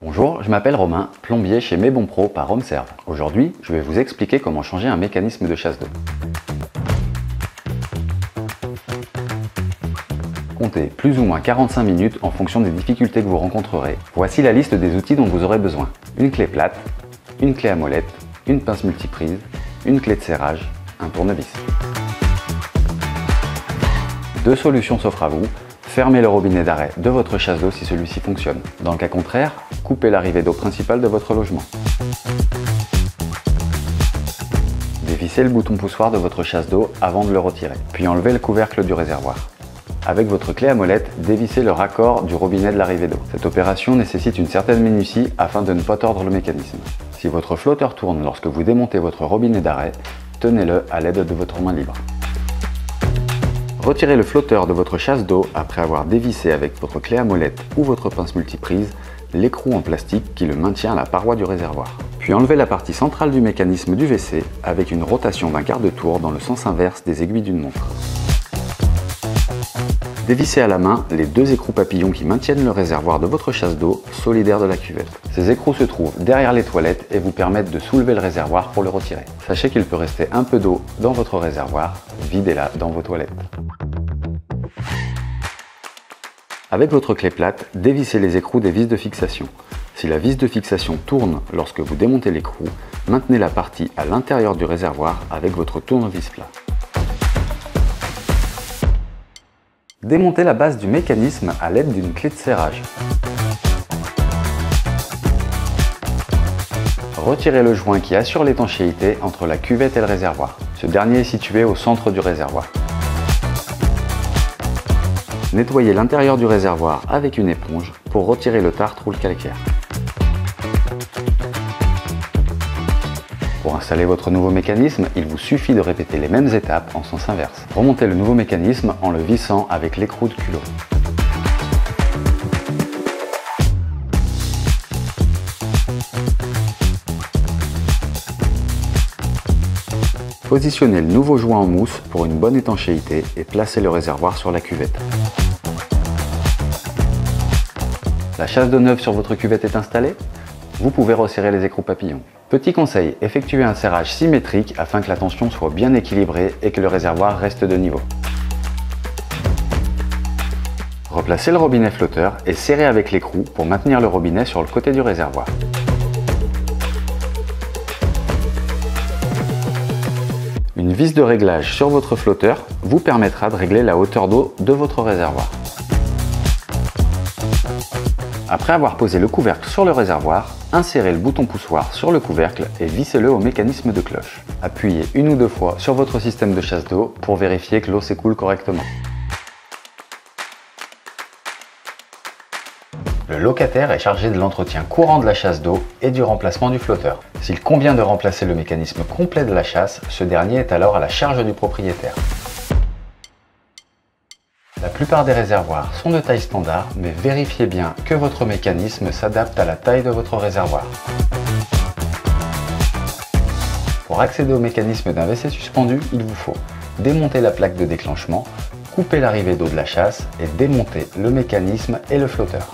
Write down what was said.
Bonjour, je m'appelle Romain, plombier chez Mesbonpro par HomeServe. Aujourd'hui, je vais vous expliquer comment changer un mécanisme de chasse d'eau. Comptez plus ou moins 45 minutes en fonction des difficultés que vous rencontrerez. Voici la liste des outils dont vous aurez besoin. Une clé plate, une clé à molette, une pince multiprise, une clé de serrage, un tournevis. Deux solutions s'offrent à vous. Fermez le robinet d'arrêt de votre chasse d'eau si celui-ci fonctionne. Dans le cas contraire, coupez l'arrivée d'eau principale de votre logement. Dévissez le bouton poussoir de votre chasse d'eau avant de le retirer, puis enlevez le couvercle du réservoir. Avec votre clé à molette, dévissez le raccord du robinet de l'arrivée d'eau. Cette opération nécessite une certaine minutie afin de ne pas tordre le mécanisme. Si votre flotteur tourne lorsque vous démontez votre robinet d'arrêt, tenez-le à l'aide de votre main libre. Retirez le flotteur de votre chasse d'eau après avoir dévissé avec votre clé à molette ou votre pince multiprise l'écrou en plastique qui le maintient à la paroi du réservoir. Puis enlevez la partie centrale du mécanisme du WC avec une rotation d'un quart de tour dans le sens inverse des aiguilles d'une montre. Dévissez à la main les deux écrous papillons qui maintiennent le réservoir de votre chasse d'eau solidaire de la cuvette. Ces écrous se trouvent derrière les toilettes et vous permettent de soulever le réservoir pour le retirer. Sachez qu'il peut rester un peu d'eau dans votre réservoir, videz-la dans vos toilettes. Avec votre clé plate, dévissez les écrous des vis de fixation. Si la vis de fixation tourne lorsque vous démontez l'écrou, maintenez la partie à l'intérieur du réservoir avec votre tournevis plat. Démontez la base du mécanisme à l'aide d'une clé de serrage. Retirez le joint qui assure l'étanchéité entre la cuvette et le réservoir. Ce dernier est situé au centre du réservoir. Nettoyez l'intérieur du réservoir avec une éponge pour retirer le tartre ou le calcaire. Pour installer votre nouveau mécanisme, il vous suffit de répéter les mêmes étapes en sens inverse. Remontez le nouveau mécanisme en le vissant avec l'écrou de culot. Positionnez le nouveau joint en mousse pour une bonne étanchéité et placez le réservoir sur la cuvette. La chasse d'eau neuve sur votre cuvette est installée? Vous pouvez resserrer les écrous papillons. Petit conseil, effectuez un serrage symétrique afin que la tension soit bien équilibrée et que le réservoir reste de niveau. Replacez le robinet flotteur et serrez avec l'écrou pour maintenir le robinet sur le côté du réservoir. Une vis de réglage sur votre flotteur vous permettra de régler la hauteur d'eau de votre réservoir. Après avoir posé le couvercle sur le réservoir, insérez le bouton poussoir sur le couvercle et vissez-le au mécanisme de cloche. Appuyez une ou deux fois sur votre système de chasse d'eau pour vérifier que l'eau s'écoule correctement. Le locataire est chargé de l'entretien courant de la chasse d'eau et du remplacement du flotteur. S'il convient de remplacer le mécanisme complet de la chasse, ce dernier est alors à la charge du propriétaire. La plupart des réservoirs sont de taille standard, mais vérifiez bien que votre mécanisme s'adapte à la taille de votre réservoir. Pour accéder au mécanisme d'un WC suspendu, il vous faut démonter la plaque de déclenchement, couper l'arrivée d'eau de la chasse et démonter le mécanisme et le flotteur.